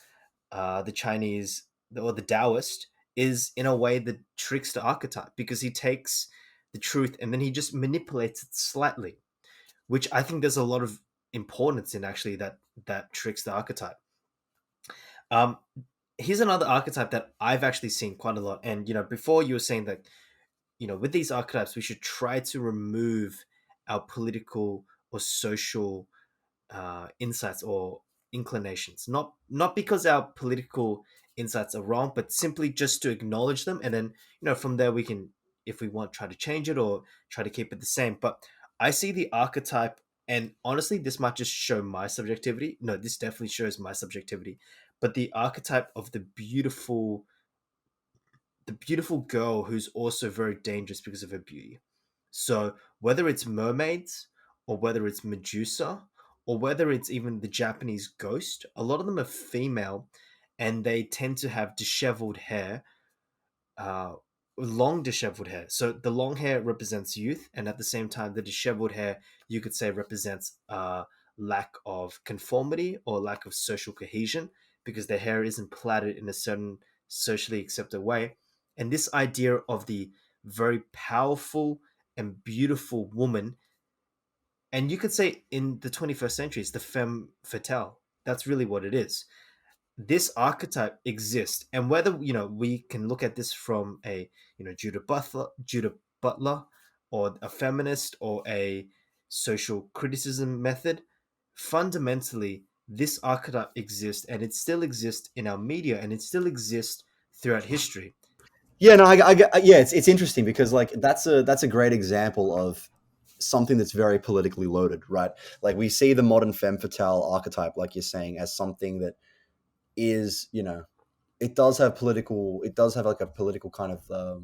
S1: the Chinese or the Taoist, is in a way the trickster archetype, because he takes the truth and then he just manipulates it slightly, which I think there's a lot of importance in actually that trickster archetype. Um, Here's another archetype that I've actually seen quite a lot. And before you were saying that with these archetypes we should try to remove our political or social insights or inclinations, not because our political insights are wrong, but simply just to acknowledge them, and then from there we can, if we want, try to change it or try to keep it the same. But I see the archetype, and honestly this might just show my subjectivity, no, this definitely shows my subjectivity, but the archetype of the beautiful girl who's also very dangerous because of her beauty. So whether it's mermaids, or whether it's Medusa, or whether it's even the Japanese ghost, a lot of them are female, and they tend to have disheveled hair, uh, long disheveled hair. So the long hair represents youth, and at the same time, the disheveled hair, you could say, represents lack of conformity or lack of social cohesion, because their hair isn't plaited in a certain socially accepted way. And this idea of the very powerful and beautiful woman, and you could say in the 21st century, it's the femme fatale. That's really what it is. This archetype exists, and whether we can look at this from a Judith Butler, or a feminist, or a social criticism method, fundamentally this archetype exists, and it still exists in our media, and it still exists throughout history.
S2: Yeah, no, yeah, it's interesting because like that's a great example of something that's very politically loaded, right? Like we see the modern femme fatale archetype, like you're saying, as something that is, it does have like a political kind of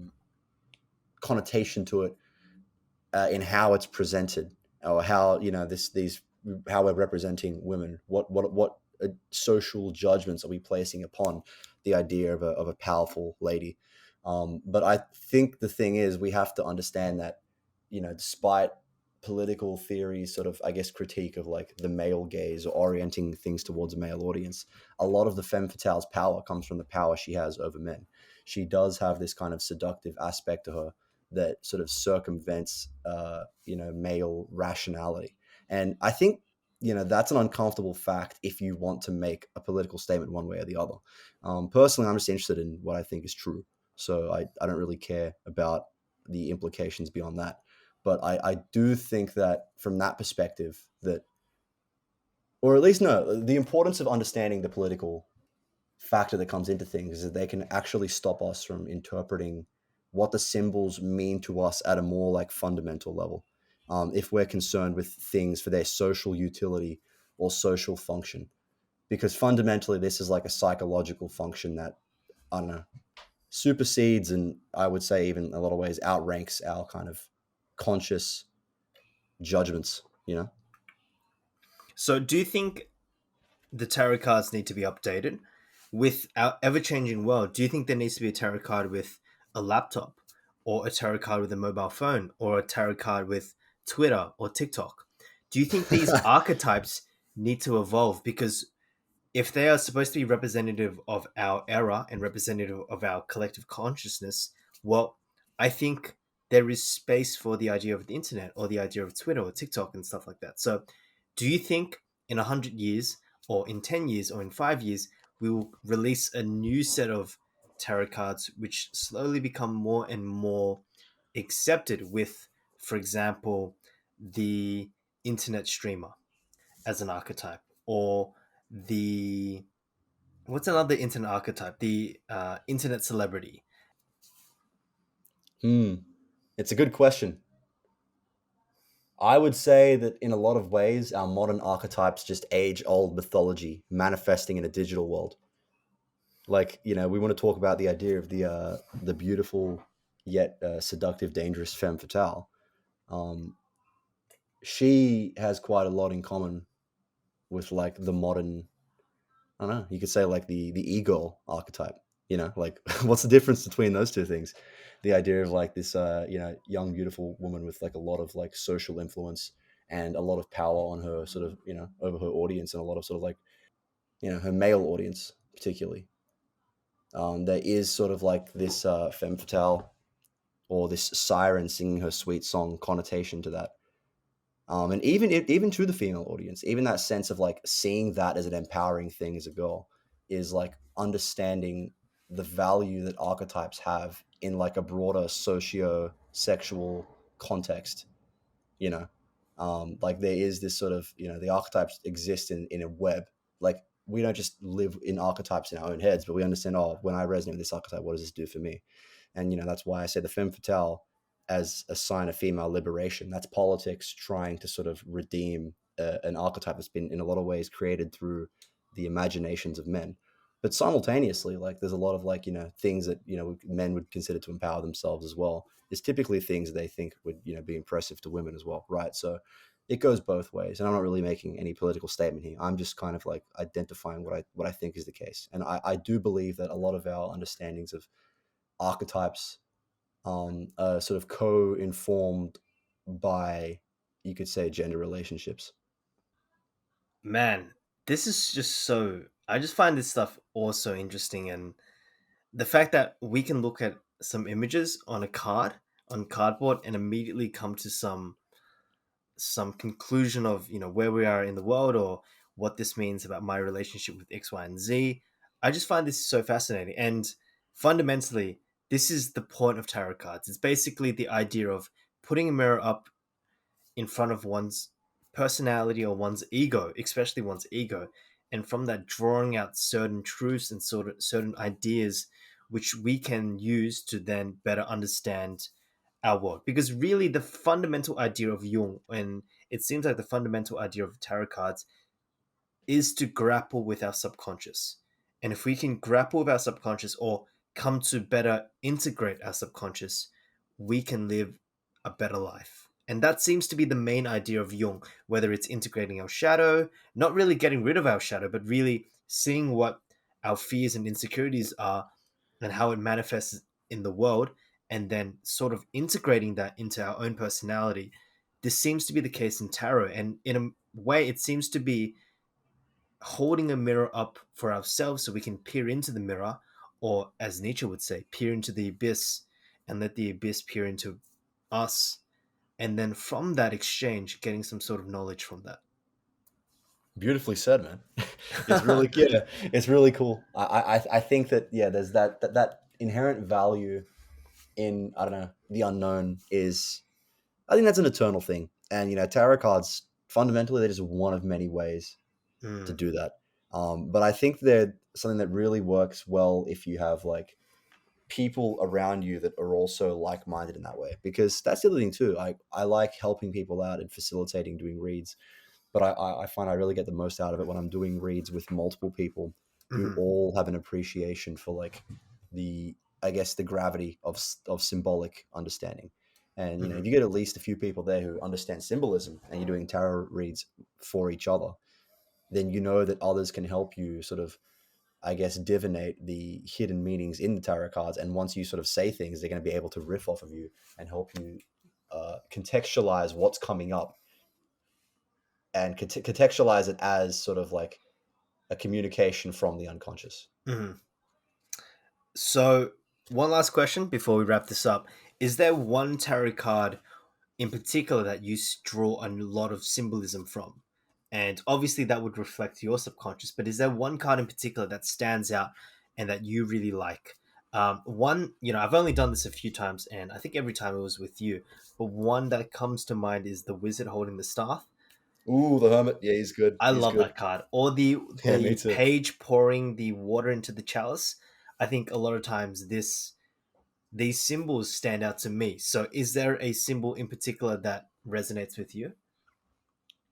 S2: connotation to it, in how it's presented, or how these how we're representing women. What social judgments are we placing upon the idea of a powerful lady? But I think the thing is, we have to understand that, despite political theories sort of, I guess, critique of like the male gaze or orienting things towards a male audience, a lot of the femme fatale's power comes from the power she has over men. She does have this kind of seductive aspect to her that sort of circumvents, male rationality. And I think, that's an uncomfortable fact if you want to make a political statement one way or the other. Personally, I'm just interested in what I think is true. So I don't really care about the implications beyond that. But I do think that from that perspective, that, or at least no, the importance of understanding the political factor that comes into things is that they can actually stop us from interpreting what the symbols mean to us at a more like fundamental level. If we're concerned with things for their social utility or social function, because fundamentally this is like a psychological function that, I don't know, supersedes, and I would say even in a lot of ways outranks our kind of conscious judgments.
S1: So do you think the tarot cards need to be updated with our ever-changing world? Do you think there needs to be a tarot card with a laptop, or a tarot card with a mobile phone, or a tarot card with Twitter or TikTok? Do you think these archetypes need to evolve? Because if they are supposed to be representative of our era and representative of our collective consciousness, well, I think there is space for the idea of the internet, or the idea of Twitter or TikTok and stuff like that. So, do you think in 100 years, or in 10 years, or in 5 years, we will release a new set of tarot cards which slowly become more and more accepted with, for example, the internet streamer as an archetype, or the what's another internet archetype? The internet celebrity.
S2: Hmm. It's a good question. I would say that in a lot of ways, our modern archetypes just age old mythology manifesting in a digital world. Like, we want to talk about the idea of the beautiful yet seductive, dangerous femme fatale. Um, she has quite a lot in common with like the modern, I don't know, you could say like the ego archetype. Like what's the difference between those two things? The idea of like this young beautiful woman with like a lot of like social influence and a lot of power on her sort of, over her audience, and a lot of sort of like, her male audience particularly. There is sort of like this femme fatale or this siren singing her sweet song connotation to that. And even to the female audience, even that sense of like seeing that as an empowering thing as a girl is like understanding the value that archetypes have in like a broader socio-sexual context. You know, like there is this sort of, the archetypes exist in a web. Like we don't just live in archetypes in our own heads, but we understand, oh, when I resonate with this archetype, what does this do for me? And that's why I say the femme fatale as a sign of female liberation. That's politics trying to sort of redeem an archetype that's been in a lot of ways created through the imaginations of men. But simultaneously, like there's a lot of like things that men would consider to empower themselves as well. It's typically things they think would be impressive to women as well, right? So it goes both ways, and I'm not really making any political statement here. I'm just kind of like identifying what I think is the case, and I do believe that a lot of our understandings of archetypes sort of co-informed by, you could say, gender relationships.
S1: Man, this is just so. I just find this stuff also interesting, and the fact that we can look at some images on a card, on cardboard, and immediately come to some conclusion of where we are in the world or what this means about my relationship with X, Y, and Z. I just find this so fascinating, and fundamentally, this is the point of tarot cards. It's basically the idea of putting a mirror up in front of one's personality or one's ego, especially one's ego, and from that drawing out certain truths and sort of certain ideas which we can use to then better understand our world. Because really, the fundamental idea of Jung, and it seems like the fundamental idea of tarot cards, is to grapple with our subconscious. And if we can grapple with our subconscious or come to better integrate our subconscious, we can live a better life. And that seems to be the main idea of Jung, whether it's integrating our shadow, not really getting rid of our shadow, but really seeing what our fears and insecurities are and how it manifests in the world, and then sort of integrating that into our own personality. This seems to be the case in tarot. And in a way, it seems to be holding a mirror up for ourselves so we can peer into the mirror, or as Nietzsche would say, peer into the abyss and let the abyss peer into us. And then from that exchange, getting some sort of knowledge from that.
S2: Beautifully said, man. It's really, yeah, it's really cool. I think that, yeah, there's that inherent value in, I don't know, the unknown is, I think that's an eternal thing. And tarot cards, fundamentally, they're just one of many ways to
S1: Mm,
S2: do that. But I think they're something that really works well if you have like people around you that are also like-minded in that way, because that's the other thing too. I like helping people out and facilitating doing reads, but I find I really get the most out of it when I'm doing reads with multiple people who
S1: mhm,
S2: all have an appreciation for like the, I guess, the gravity of symbolic understanding. And if
S1: mhm,
S2: you get at least a few people there who understand symbolism and you're doing tarot reads for each other, then you know that others can help you sort of, I guess, divinate the hidden meanings in the tarot cards. And once you sort of say things, they're going to be able to riff off of you and help you contextualize what's coming up and contextualize it as sort of like a communication from the unconscious.
S1: mhm. So, one last question before we wrap this up. Is there one tarot card in particular that you draw a lot of symbolism from? And obviously, that would reflect your subconscious, but is there one card in particular that stands out and that you really like? One, I've only done this a few times, and I think every time it was with you, but one that comes to mind is the wizard holding the staff.
S2: Ooh, the hermit. Yeah, he's good.
S1: I
S2: He's
S1: love
S2: good.
S1: that card. Or the
S2: Yeah, me
S1: the
S2: too.
S1: page pouring the water into the chalice. I think a lot of times these symbols stand out to me. So is there a symbol in particular that resonates with you?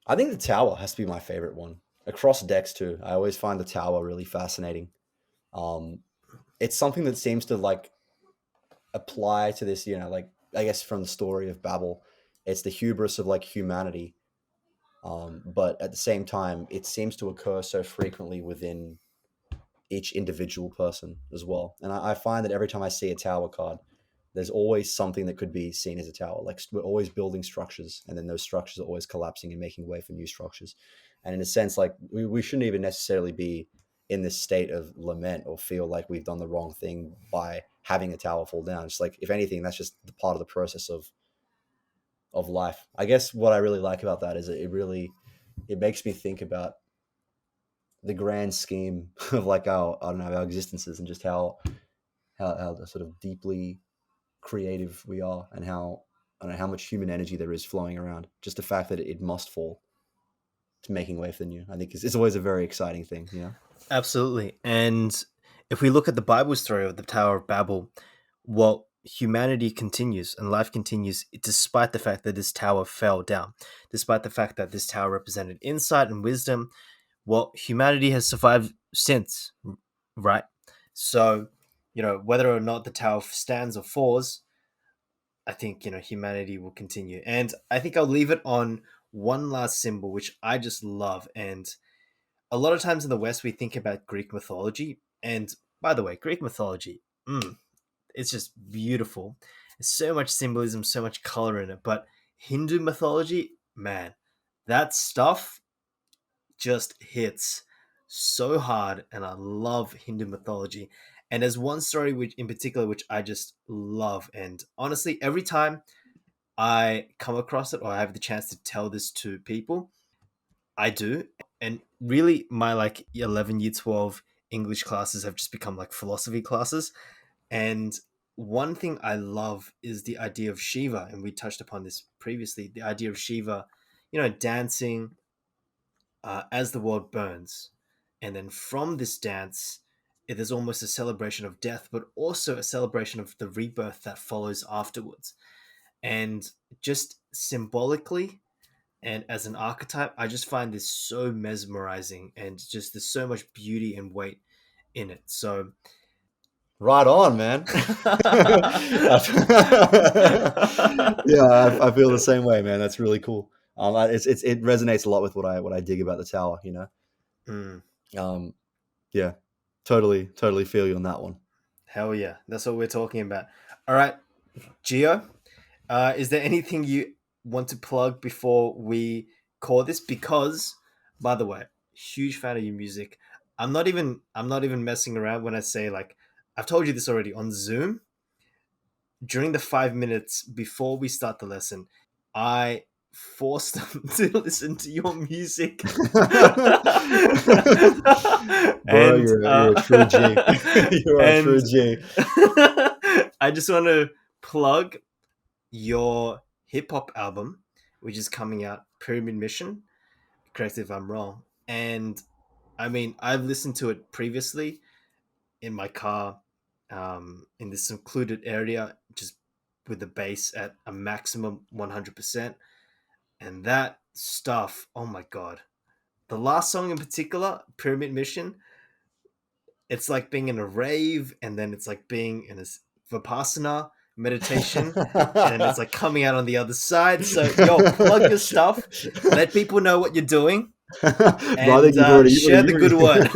S2: I think the tower has to be my favorite one. Across decks too. I always find the tower really fascinating. Um, it's something that seems to like apply to this, like I guess from the story of Babel, it's the hubris of like humanity. But at the same time, it seems to occur so frequently within each individual person as well. And I find that every time I see a tower card, there's always something that could be seen as a tower. Like we're always building structures, and then those structures are always collapsing and making way for new structures. And in a sense, like we shouldn't even necessarily be in this state of lament or feel like we've done the wrong thing by having a tower fall down. It's like, if anything, that's just the part of the process of life. I guess what I really like about that is it makes me think about the grand scheme of like our existences, and just how sort of deeply creative we are, and how I don't know how much human energy there is flowing around. Just the fact that it must fall to making way for the new, I think is always a very exciting thing, you know?
S1: Absolutely. And if we look at the Bible story of the Tower of Babel, well, humanity continues and life continues despite the fact that this tower fell down, despite the fact that this tower represented insight and wisdom. Well, humanity has survived since, right? So, whether or not the tower stands or falls, I think, humanity will continue. And I think I'll leave it on one last symbol, which I just love. And a lot of times in the West, we think about Greek mythology. And by the way, Greek mythology, it's just beautiful. There's so much symbolism, so much color in it. But Hindu mythology, man, that stuff just hits so hard. And I love Hindu mythology. And there's one story which in particular which I just love. And honestly, every time I come across it or I have the chance to tell this to people, I do. And really, my like 11 year 12 English classes have just become like philosophy classes. And one thing I love is the idea of Shiva. And we touched upon this previously, the idea of Shiva, dancing as the world burns. And then from this dance, it is almost a celebration of death, but also a celebration of the rebirth that follows afterwards. And just symbolically, and as an archetype, I just find this so mesmerizing, and just there's so much beauty and weight in it. So
S2: Right on, man. Yeah, I feel the same way, man. That's really cool. It resonates a lot with what I dig about the tower, you know.
S1: Mm,
S2: Yeah, totally feel you on that one.
S1: hell yeah, that's what we're talking about. All right, Gio, is there anything you want to plug before we call this? Because, by the way, huge fan of your music. I'm not even messing around when I say, like, I've told you this already on Zoom. During the 5 minutes before we start the lesson, I forced them to listen to your music.
S2: Bro,
S1: and
S2: you're a true G. You're a
S1: and
S2: true G.
S1: I just want to plug your hip hop album, which is coming out, Pyramid Mission. Correct if I'm wrong. And I mean, I've listened to it previously in my car, in this secluded area, just with the bass at a maximum 100%. And that stuff, oh my god. The last song in particular, Pyramid Mission, it's like being in a rave, and then it's like being in a Vipassana meditation, and then it's like coming out on the other side. So, yo, plug your stuff, let people know what you're doing,
S2: Bro, I
S1: and
S2: think
S1: share the good word.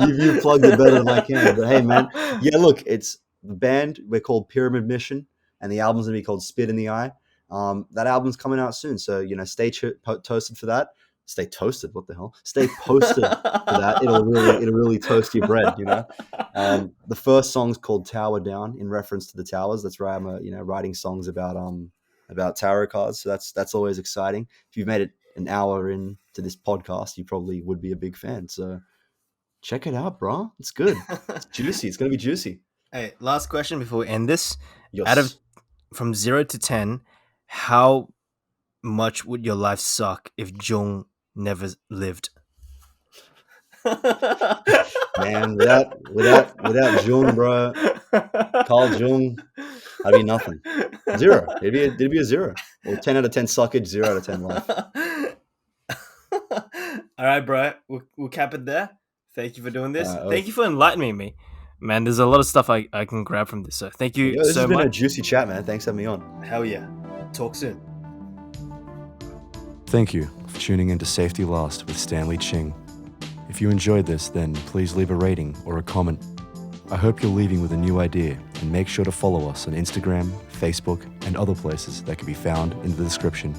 S2: you've plugged it better than I can. But hey, man, yeah, look, it's the band. We're called Pyramid Mission, and the album's gonna be called Spit in the Eye. That album's coming out soon, so stay toasted for that. Stay toasted. What the hell? Stay posted for that. It'll really toast your bread. The first song's called Tower Down, in reference to the towers. That's why I'm writing songs about tarot cards. So that's always exciting. If you've made it an hour into this podcast, you probably would be a big fan. So check it out, bro. It's good. It's juicy. It's gonna be juicy.
S1: Hey, last question before we end this. Out of
S2: Yes.
S1: from 0 to 10, how much would your life suck if Jung never lived?
S2: Man, without Jung, bro, Carl Jung, I'd be nothing. Zero. It'd be a zero. Or 10 out of 10 suckage, 0 out of 10 life.
S1: All right, bro. We'll cap it there. Thank you for doing this.
S2: Oh.
S1: Thank you for enlightening me. Man, there's a lot of stuff I can grab from this. So thank you
S2: This
S1: so
S2: has been a
S1: much.
S2: juicy chat, man. Thanks for having me on.
S1: Hell yeah. Talk soon.
S2: Thank you for tuning into Safety Last with Stanley Ching. If you enjoyed this, then please leave a rating or a comment. I hope you're leaving with a new idea, and make sure to follow us on Instagram, Facebook, and other places that can be found in the description.